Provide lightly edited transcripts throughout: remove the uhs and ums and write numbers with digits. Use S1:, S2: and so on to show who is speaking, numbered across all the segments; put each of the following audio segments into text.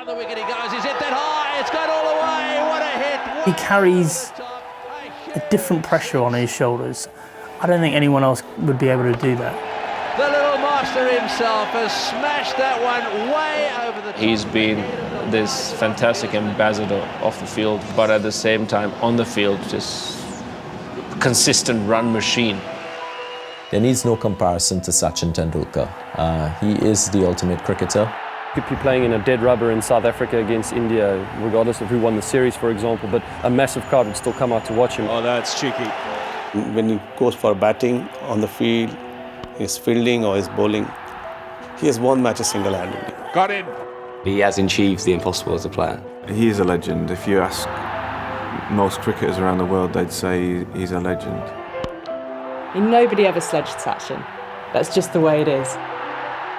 S1: the wicket he goes, he's hit that high, it's gone all the way, what a hit!
S2: He carries a different pressure on his shoulders. I don't think anyone else would be able to do that.
S1: The little master himself has smashed that one way over the top.
S3: He's been this fantastic ambassador off the field, but at the same time on the field, just consistent run machine.
S4: There needs no comparison to Sachin Tendulkar. He is the ultimate cricketer.
S5: You could be playing in a dead rubber in South Africa against India, regardless of who won the series, for example, but a massive crowd would still come out to watch him.
S6: Oh, that's cheeky.
S7: When he goes for batting on the field, his fielding or his bowling, he has won matches single-handedly.
S6: Got in.
S8: He has achieved the impossible as a player.
S9: He is a legend. If you ask most cricketers around the world, they'd say he's a legend.
S10: Nobody ever sledged Sachin. That's just the way it is.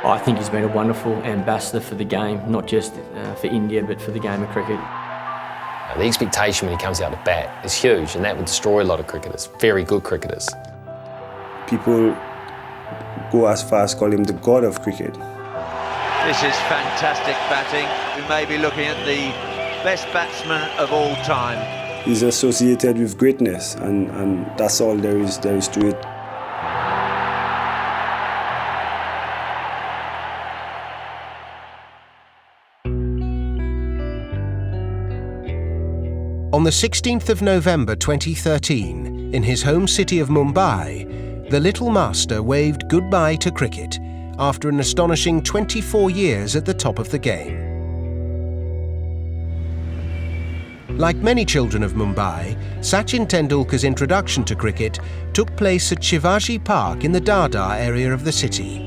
S11: I think he's been a wonderful ambassador for the game, not just for India, but for the game of cricket.
S12: The expectation when he comes out to bat is huge, and that would destroy a lot of cricketers, very good cricketers.
S13: People go as far as call him the god of cricket.
S1: This is fantastic batting. We may be looking at the best batsman of all time.
S13: He's associated with greatness, and that's all there is to it.
S14: On the 16th of November 2013, in his home city of Mumbai, the Little Master waved goodbye to cricket after an astonishing 24 years at the top of the game. Like many children of Mumbai, Sachin Tendulkar's introduction to cricket took place at Shivaji Park in the Dada area of the city.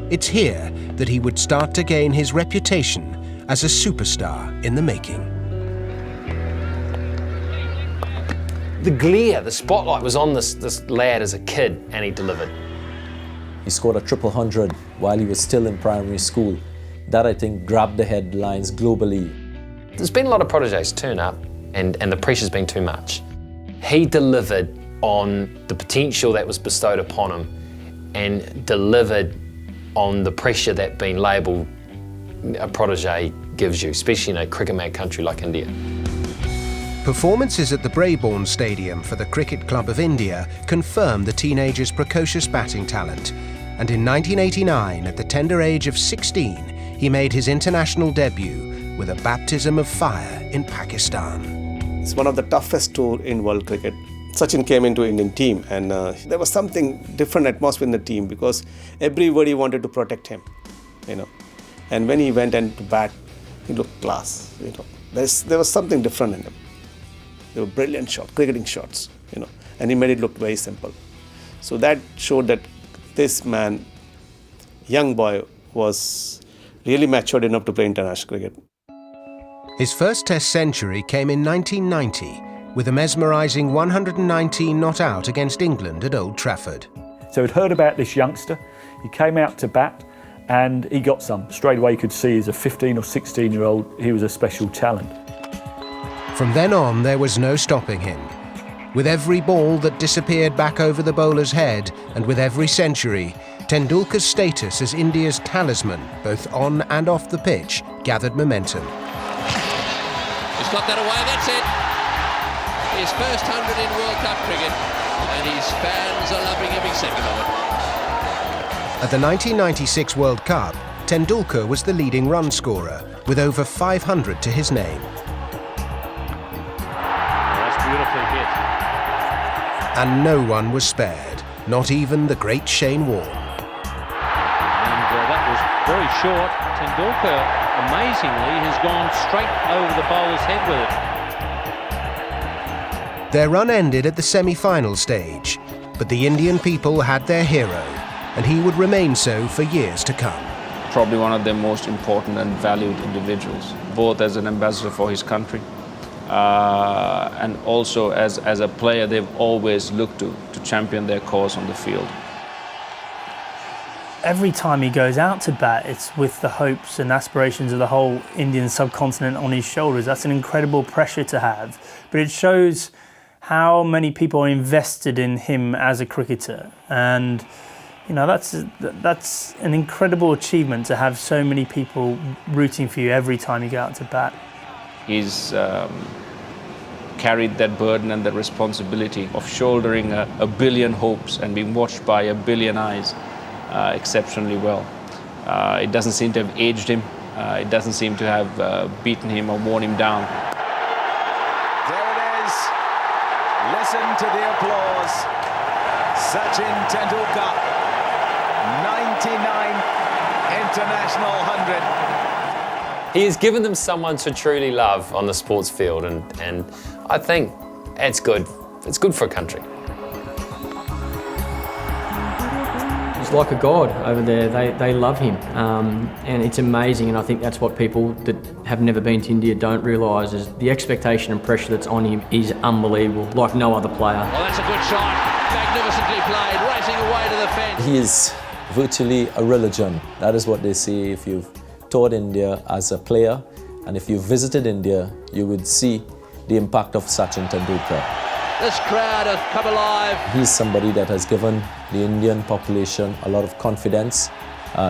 S14: It's here that he would start to gain his reputation as a superstar in the making.
S12: The glare, the spotlight was on this lad as a kid, and he delivered.
S4: He scored a 100 while he was still in primary school. That, I think, grabbed the headlines globally.
S12: There's been a lot of proteges turn up, and the pressure's been too much. He delivered on the potential that was bestowed upon him, and delivered on the pressure that being labelled a protege gives you, especially in a cricket-mad country like India.
S14: Performances at the Brabourne Stadium for the Cricket Club of India confirmed the teenager's precocious batting talent, and in 1989, at the tender age of 16, he made his international debut with a baptism of fire in Pakistan.
S7: It's one of the toughest tours in world cricket. Sachin came into Indian team, and there was something different atmosphere in the team because everybody wanted to protect him, And when he went and to bat, he looked class, There was something different in him. They were brilliant shots, cricketing shots, and he made it look very simple. So that showed that this man, young boy, was really matured enough to play international cricket.
S14: His first Test century came in 1990 with a mesmerising 119 not out against England at Old Trafford.
S5: So he'd heard about this youngster, he came out to bat, and he got some. Straight away you could see as a 15 or 16-year-old, he was a special talent.
S14: From then on, there was no stopping him. With every ball that disappeared back over the bowler's head, and with every century, Tendulkar's status as India's talisman, both on and off the pitch, gathered momentum.
S1: He's got that away, that's it. His first 100 in World Cup cricket, and his fans are loving every second of it.
S14: At the 1996 World Cup, Tendulkar was the leading run scorer, with over 500 to his name.
S6: Beautifully hit.
S14: And no one was spared, not even the great Shane Warne.
S6: And that was very short. Tendulkar, amazingly, has gone straight over the bowler's head with it.
S14: Their run ended at the semi-final stage, but the Indian people had their hero, and he would remain so for years to come.
S3: Probably one of their most important and valued individuals, both as an ambassador for his country, and also as a player. They've always looked to champion their cause on the field.
S2: Every time he goes out to bat, it's with the hopes and aspirations of the whole Indian subcontinent on his shoulders. That's an incredible pressure to have, but it shows how many people are invested in him as a cricketer. And You know, that's an incredible achievement to have so many people rooting for you every time you go out to bat.
S3: He's carried that burden and that responsibility of shouldering a billion hopes and being watched by a billion eyes exceptionally well. It doesn't seem to have aged him. It doesn't seem to have beaten him or worn him down.
S15: There it is. Listen to the applause. Sachin Tendulkar, 99 international 100.
S12: He has given them someone to truly love on the sports field, and I think it's good. It's good for a country.
S11: He's like a god over there. They love him, and it's amazing. And I think that's what people that have never been to India don't realise is the expectation and pressure that's on him is unbelievable, like no other player.
S1: Well, that's a good shot. Magnificently played, racing away to the fence.
S4: He is virtually a religion. That is what they say. If you've toured India as a player, and if you visited India, you would see the impact of Sachin Tendulkar.
S1: This crowd have come alive.
S4: He's somebody that has given the Indian population a lot of confidence.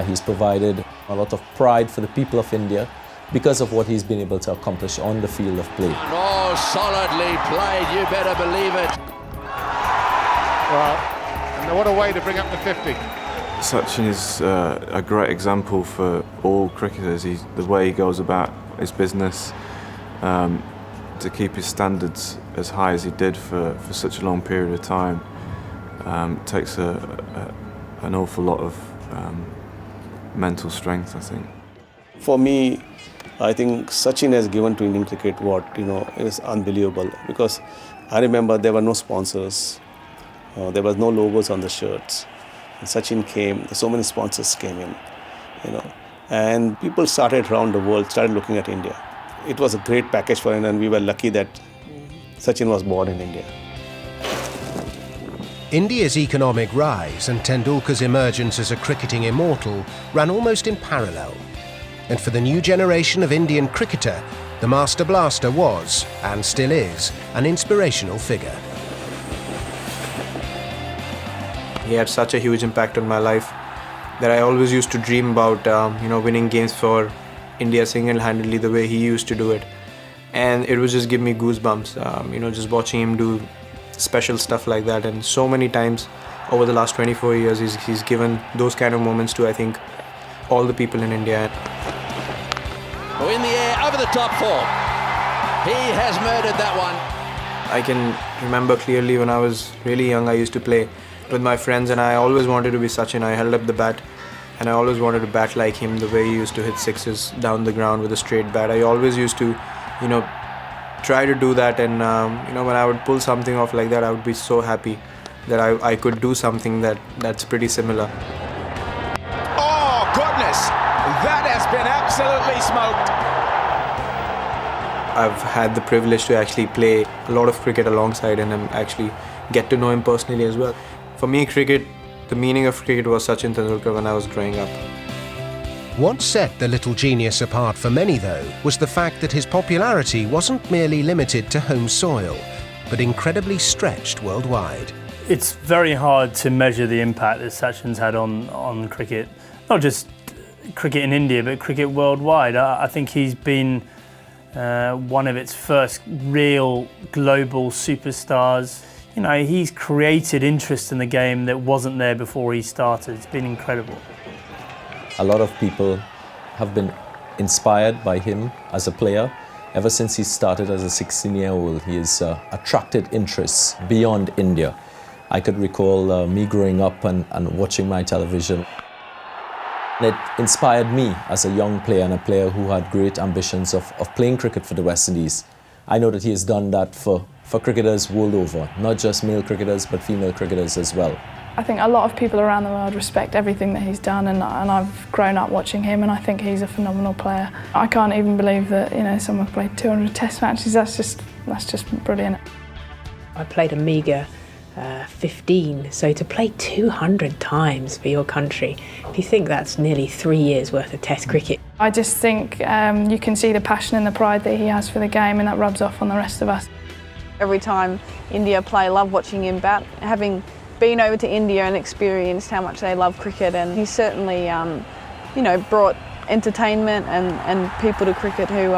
S4: He's provided a lot of pride for the people of India because of what he's been able to accomplish on the field of play.
S1: Oh, solidly played, you better believe it.
S16: Well, and what a way to bring up the 50.
S9: Sachin is a great example for all cricketers. The way he goes about his business, to keep his standards as high as he did for such a long period of time, takes an awful lot of mental strength, I think.
S7: For me, I think Sachin has given to Indian cricket what is unbelievable, because I remember there were no sponsors, there was no logos on the shirts. And Sachin came, so many sponsors came in, and people started around the world, started looking at India. It was a great package for India, and we were lucky that Sachin was born in India.
S14: India's economic rise and Tendulkar's emergence as a cricketing immortal ran almost in parallel. And for the new generation of Indian cricketer, the Master Blaster was, and still is, an inspirational figure.
S17: He had such a huge impact on my life that I always used to dream about, winning games for India single-handedly the way he used to do it. And it would just give me goosebumps, just watching him do special stuff like that. And so many times over the last 24 years, he's given those kind of moments to, I think, all the people in India.
S1: Oh, in the air, over the top four. He has murdered that one.
S17: I can remember clearly when I was really young, I used to play with my friends, and I always wanted to be Sachin. I held up the bat, and I always wanted to bat like him, the way he used to hit sixes down the ground with a straight bat. I always used to, try to do that, and when I would pull something off like that, I would be so happy that I could do something that's pretty similar.
S15: Oh, goodness! That has been absolutely smoked!
S17: I've had the privilege to actually play a lot of cricket alongside him and actually get to know him personally as well. For me, the meaning of cricket was Sachin Tendulkar when I was growing up.
S14: What set the little genius apart for many, though, was the fact that his popularity wasn't merely limited to home soil, but incredibly stretched worldwide.
S2: It's very hard to measure the impact that Sachin's had on cricket, not just cricket in India, but cricket worldwide. I think he's been one of its first real global superstars. He's created interest in the game that wasn't there before he started. It's been incredible.
S4: A lot of people have been inspired by him as a player. Ever since he started as a 16-year-old, he has attracted interests beyond India. I could recall me growing up and watching my television. It inspired me as a young player and a player who had great ambitions of playing cricket for the West Indies. I know that he has done that for cricketers world over, not just male cricketers, but female cricketers as well.
S18: I think a lot of people around the world respect everything that he's done, and I've grown up watching him, and I think he's a phenomenal player. I can't even believe that someone played 200 Test matches. That's just brilliant.
S19: I played a meagre 15, so to play 200 times for your country, if you think that's nearly 3 years worth of Test cricket.
S18: I just think you can see the passion and the pride that he has for the game, and that rubs off on the rest of us.
S20: Every time India play, I love watching him bat. Having
S10: been over to India and experienced how much they love cricket, and he's certainly, brought entertainment and people to cricket who,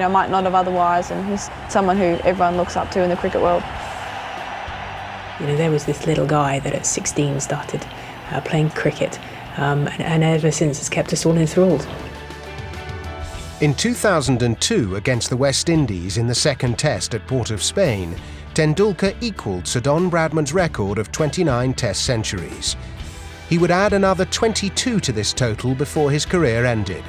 S10: might not have otherwise, and he's someone who everyone looks up to in the cricket world.
S19: There was this little guy that at 16 started playing cricket, and ever since has kept us all enthralled.
S14: In 2002, against the West Indies in the second test at Port of Spain, Tendulkar equalled Sir Don Bradman's record of 29 test centuries. He would add another 22 to this total before his career ended.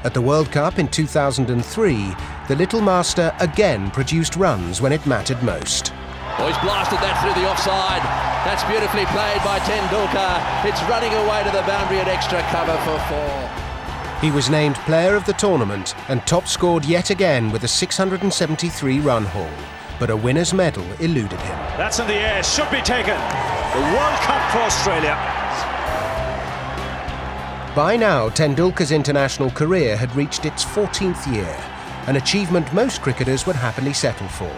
S14: At the World Cup in 2003, the Little Master again produced runs when it mattered most.
S1: Oh, he's blasted that through the offside. That's beautifully played by Tendulkar. It's running away to the boundary and extra cover for 4.
S14: He was named player of the tournament and top scored yet again with a 673 run haul, but a winner's medal eluded him.
S15: That's in the air, should be taken. The World Cup for Australia.
S14: By now, Tendulkar's international career had reached its 14th year, an achievement most cricketers would happily settle for.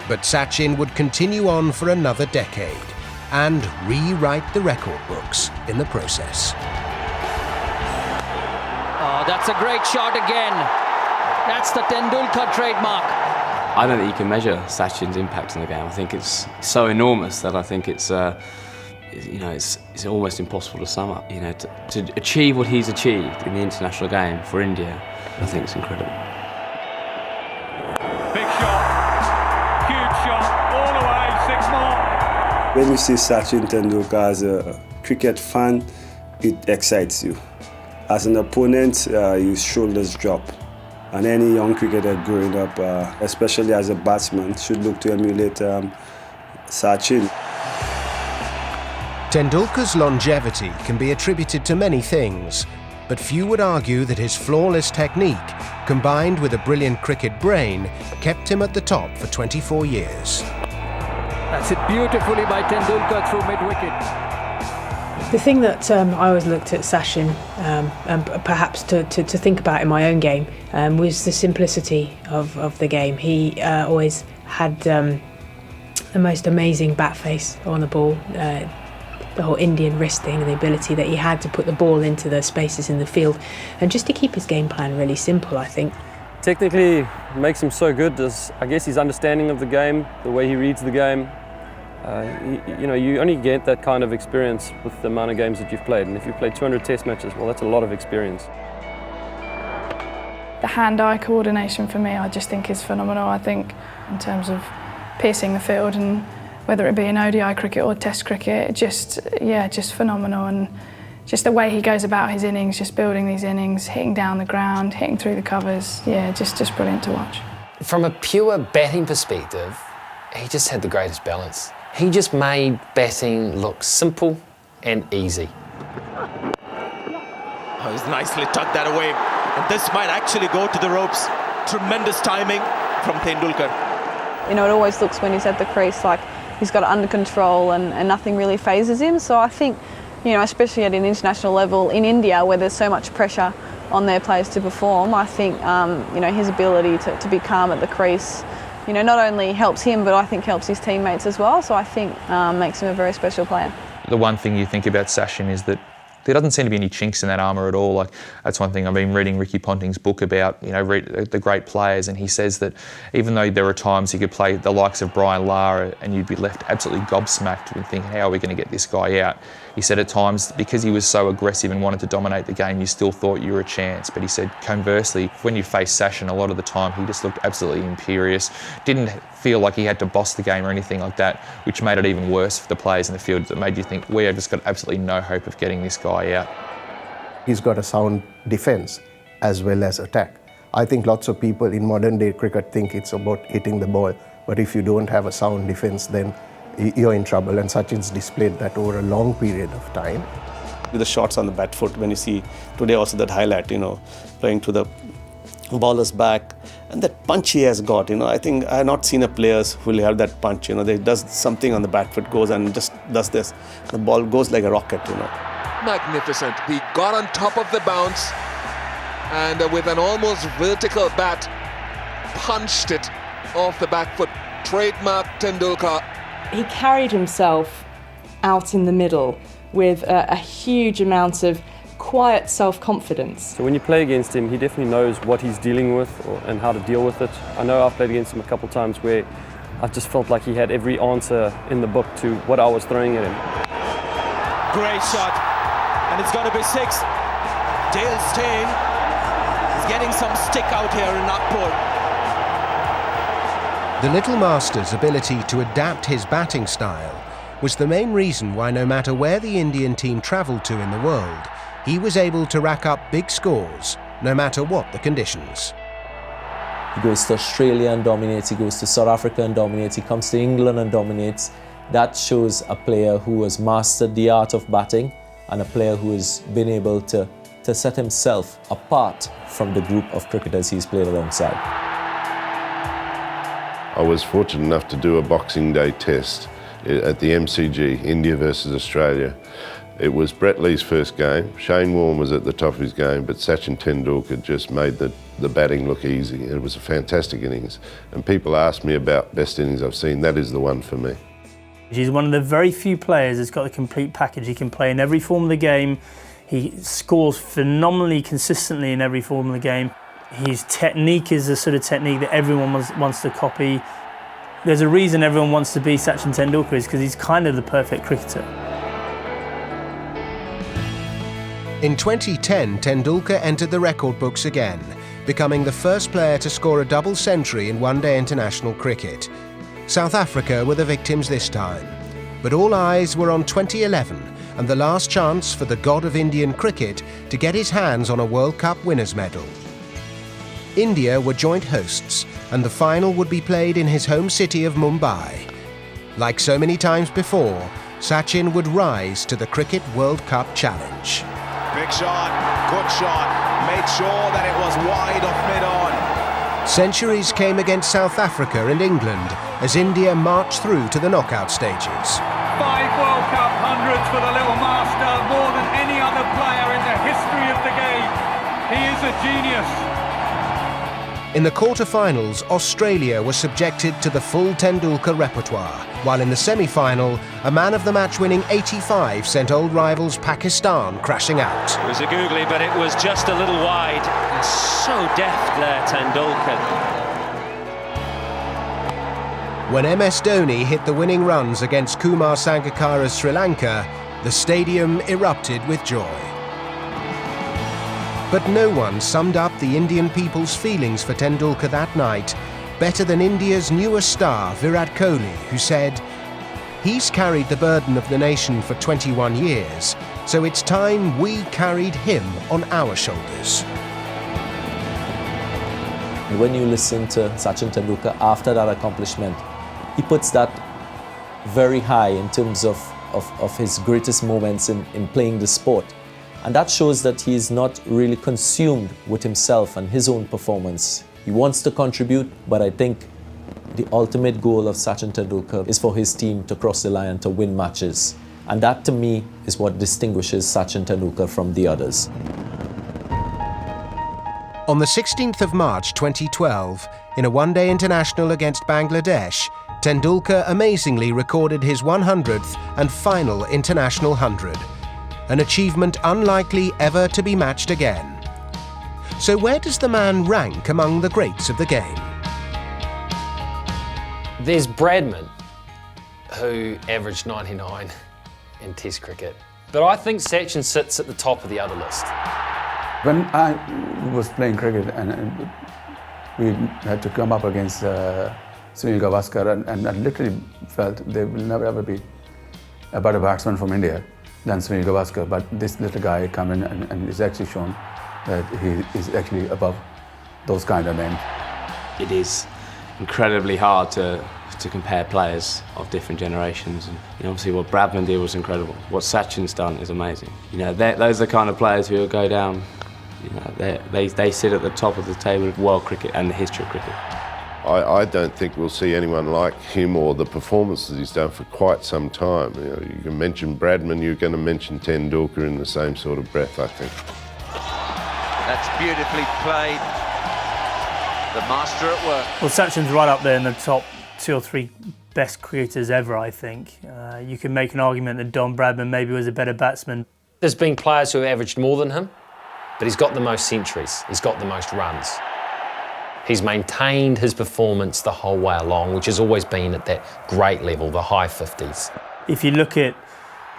S14: But Sachin would continue on for another decade and rewrite the record books in the process.
S11: Oh, that's a great shot again. That's the Tendulkar trademark.
S8: I don't think you can measure Sachin's impact on the game. I think it's so enormous that I think it's almost impossible to sum up. To achieve what he's achieved in the international game for India, I think it's incredible.
S15: Big shot, huge shot, all the way, 6 more.
S13: When you see Sachin Tendulkar as a cricket fan, it excites you. As an opponent, your shoulders drop. And any young cricketer growing up, especially as a batsman, should look to emulate Sachin.
S14: Tendulkar's longevity can be attributed to many things, but few would argue that his flawless technique, combined with a brilliant cricket brain, kept him at the top for 24 years.
S11: That's it beautifully by Tendulkar through mid-wicket.
S19: The thing that I always looked at Sachin, and perhaps to think about in my own game, was the simplicity of the game. He always had the most amazing bat face on the ball, the whole Indian wristing and the ability that he had to put the ball into the spaces in the field, and just to keep his game plan really simple, I think.
S20: Technically, makes him so good is, I guess, his understanding of the game, the way he reads the game. You only get that kind of experience with the amount of games that you've played, and if you've played 200 test matches, well, that's a lot of experience.
S18: The hand-eye coordination for me, I just think is phenomenal. I think in terms of piercing the field, and whether it be in ODI cricket or Test cricket, just phenomenal. And just the way he goes about his innings, just building these innings, hitting down the ground, hitting through the covers, just brilliant to watch.
S12: From a pure batting perspective, he just had the greatest balance. He just made batting look simple and easy.
S21: Oh, he's nicely tucked that away. And this might actually go to the ropes. Tremendous timing from Tendulkar.
S10: It always looks when he's at the crease like he's got it under control and nothing really phases him. So I think, especially at an international level in India where there's so much pressure on their players to perform, I think, his ability to be calm at the crease, not only helps him, but I think helps his teammates as well. So I think makes him a very special player.
S22: The one thing you think about Sachin is that there doesn't seem to be any chinks in that armour at all. Like, that's one thing. I've been reading Ricky Ponting's book about, the great players, and he says that even though there are times he could play the likes of Brian Lara and you'd be left absolutely gobsmacked and thinking, how are we going to get this guy out? He said at times, because he was so aggressive and wanted to dominate the game, you still thought you were a chance. But he said, conversely, when you face Sachin, a lot of the time he just looked absolutely imperious, didn't feel like he had to boss the game or anything like that, which made it even worse for the players in the field. That made you think, we have just got absolutely no hope of getting this guy out.
S23: He's got a sound defence as well as attack. I think lots of people in modern day cricket think it's about hitting the ball, but if you don't have a sound defence, then you're in trouble, and Sachin's displayed that over a long period of time.
S7: With the shots on the bat foot, when you see today also that highlight, playing to the bowler's back, and that punch he has got, I think I have not seen a player who will have that punch, they does something on the bat foot, goes and just does this. The ball goes like a rocket,
S24: Magnificent. He got on top of the bounce and with an almost vertical bat, punched it off the back foot. Trademark Tendulkar.
S10: He carried himself
S3: out in the middle with a huge amount of quiet self-confidence.
S20: So when you play against him, he definitely knows what he's dealing with and how to deal with it. I know I've played against him a couple of times where I just felt like he had every answer in the book to what I was throwing at him.
S21: Great shot, and it's going to be 6. Dale Steyn is getting some stick out here in Nagpur.
S14: The little master's ability to adapt his batting style was the main reason why no matter where the Indian team travelled to in the world, he was able to rack up big scores, no matter what the conditions.
S4: He goes to Australia and dominates, he goes to South Africa and dominates, he comes to England and dominates. That shows a player who has mastered the art of batting and a player who has been able to set himself apart from the group of cricketers he's played alongside.
S5: I was fortunate enough to do a Boxing Day test at the MCG, India versus Australia. It was Brett Lee's first game. Shane Warne was at the top of his game, but Sachin Tendulkar just made the batting look easy. It was a fantastic innings. And people ask me about best innings I've seen. That is the one for me.
S2: He's one of the very few players that's got the complete package. He can play in every form of the game. He scores phenomenally consistently in every form of the game. His technique is the sort of technique that everyone wants to copy. There's a reason everyone wants to be Sachin Tendulkar, is because he's kind of the perfect cricketer.
S14: In 2010, Tendulkar entered the record books again, becoming the first player to score a double century in one-day international cricket. South Africa were the victims this time, but all eyes were on 2011 and the last chance for the god of Indian cricket to get his hands on a World Cup winners' medal. India were joint hosts, and the final would be played in his home city of Mumbai. Like so many times before, Sachin would rise to the Cricket World Cup challenge.
S6: Big shot, good shot, made sure that it was wide off mid-on.
S14: Centuries came against South Africa and England as India marched through to the knockout stages.
S15: 5 World Cup hundreds for the little master, more than any other player in the history of the game. He is a genius.
S14: In the quarter-finals, Australia was subjected to the full Tendulkar repertoire, while in the semi-final, a man-of-the-match winning 85 sent old rivals Pakistan crashing out.
S16: It was a googly, but it was just a little wide. And so deft there, Tendulkar.
S14: When MS Dhoni hit the winning runs against Kumar Sangakkara's Sri Lanka, the stadium erupted with joy. But no one summed up the Indian people's feelings for Tendulkar that night better than India's newest star, Virat Kohli, who said, "He's carried the burden of the nation for 21 years, so it's time we carried him on our shoulders."
S4: When you listen to Sachin Tendulkar after that accomplishment, he puts that very high in terms of his greatest moments in playing the sport. And that shows that he is not really consumed with himself and his own performance. He wants to contribute, but I think the ultimate goal of Sachin Tendulkar is for his team to cross the line, to win matches. And that, to me, is what distinguishes Sachin Tendulkar from the others.
S14: On the 16th of March 2012, in a one-day international against Bangladesh, Tendulkar amazingly recorded his 100th and final international 100. An achievement unlikely ever to be matched again. So where does the man rank among the greats of the game?
S12: There's Bradman, who averaged 99 in Test cricket. But I think Sachin sits at the top of the other list.
S25: When I was playing cricket and we had to come up against Sunil Gavaskar and I literally felt there will never ever be a better batsman from India than Sunil Gavaskar, but this little guy come in and is actually shown that he is actually above those kind of names.
S8: It is incredibly hard to compare players of different generations, and obviously what Bradman did was incredible. What Sachin's done is amazing. Those are the kind of players who will go down. They sit at the top of the table of world cricket and the history of cricket.
S5: I don't think we'll see anyone like him or the performances he's done for quite some time. You can mention Bradman, you're going to mention Tendulkar in the same sort of breath, I think.
S1: That's beautifully played. The master at work.
S2: Well, Sachin's right up there in the top 2 or 3 best cricketers ever, I think. You can make an argument that Don Bradman maybe was a better batsman.
S12: There's been players who have averaged more than him, but he's got the most centuries, he's got the most runs. He's maintained his performance the whole way along, which has always been at that great level, the high 50s.
S2: If you look at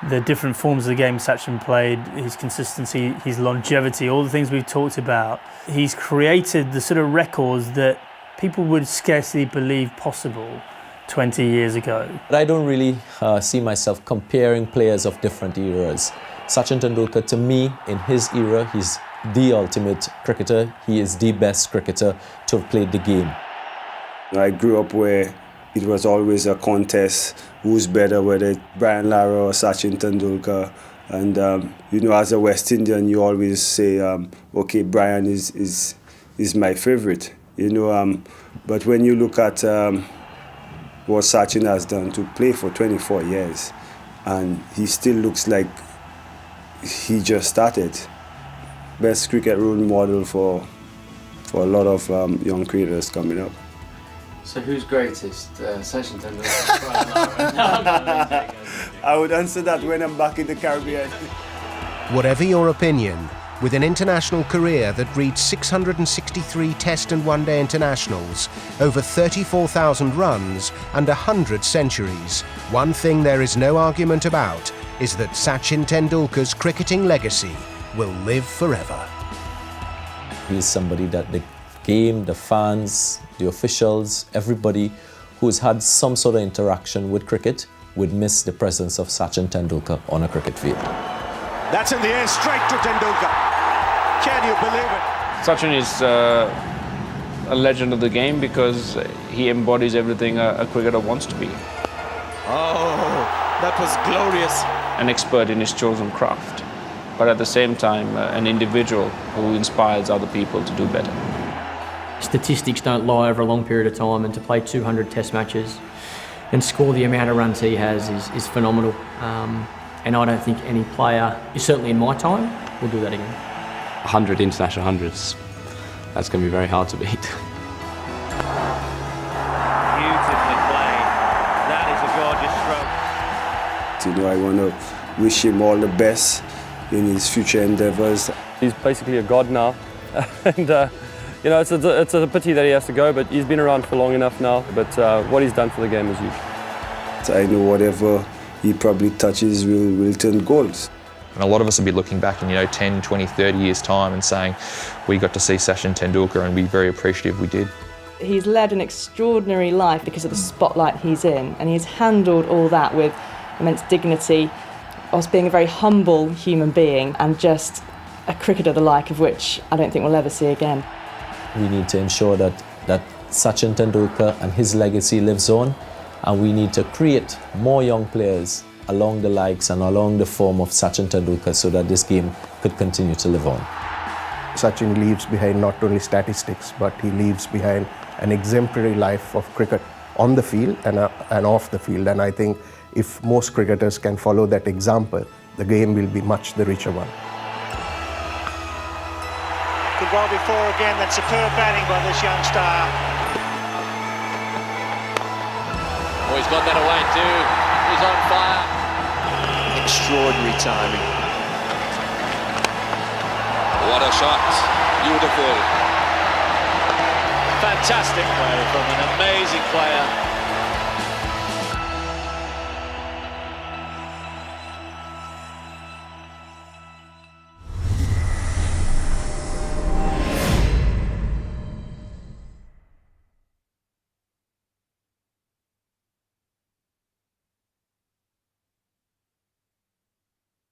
S2: the different forms of the game Sachin played, his consistency, his longevity, all the things we've talked about, he's created the sort of records that people would scarcely believe possible 20 years ago.
S4: But I don't really see myself comparing players of different eras. Sachin Tendulkar, to me, in his era, he's the ultimate cricketer. He is the best cricketer to have played the game.
S9: I grew up where it was always a contest, who's better, whether it's Brian Lara or Sachin Tendulkar. And, you know, as a West Indian, you always say, okay, Brian is my favorite, you know. But when you look at what Sachin has done to play for 24 years, and he still looks like he just started. Best cricket role model for a lot of young creators coming up.
S11: So who's greatest, Sachin Tendulkar?
S9: I would answer that when I'm back in the Caribbean.
S14: Whatever your opinion, with an international career that reads 663 Test and One Day internationals, over 34,000 runs and 100 centuries, one thing there is no argument about is that Sachin Tendulkar's cricketing legacy will live forever.
S4: He's somebody that the game, the fans, the officials, everybody who's had some sort of interaction with cricket would miss the presence of Sachin Tendulkar on a cricket field.
S6: That's in the air, straight to Tendulkar. Can you believe it?
S13: Sachin is a legend of the game because he embodies everything a cricketer wants to be.
S21: Oh, that was glorious.
S13: An expert in his chosen craft, but at the same time an individual who inspires other people to do better.
S17: Statistics don't lie over a long period of time, and to play 200 Test matches and score the amount of runs he has is phenomenal. And I don't think any player, certainly in my time, will do that again.
S8: 100 international hundreds, that's going to be very hard to beat.
S16: Beautifully played. That is a gorgeous stroke.
S9: You know, I want to wish him all the best in his future endeavours.
S20: He's basically a god now, and you know, it's a pity that he has to go, but he's been around for long enough now. But what he's done for the game is huge.
S9: I know whatever he probably touches will turn gold.
S22: And a lot of us will be looking back in 10, 20, 30 years' time and saying, we got to see Sachin Tendulkar and be very appreciative we did.
S3: He's led an extraordinary life because of the spotlight he's in, and he's handled all that with immense dignity, whilst being a very humble human being and just a cricketer the like of which I don't think we'll ever see again.
S4: We need to ensure that Sachin Tendulkar and his legacy lives on, and we need to create more young players along the likes and along the form of Sachin Tendulkar so that this game could continue to live on.
S23: Sachin leaves behind not only statistics, but he leaves behind an exemplary life of cricket on the field and off the field. And I think if most cricketers can follow that example, the game will be much the richer one.
S19: Could well be four again. That's superb batting by this young star.
S1: Oh, he's got that away too. He's on fire.
S21: Extraordinary timing.
S24: What a shot. Beautiful.
S16: Fantastic play from an amazing player.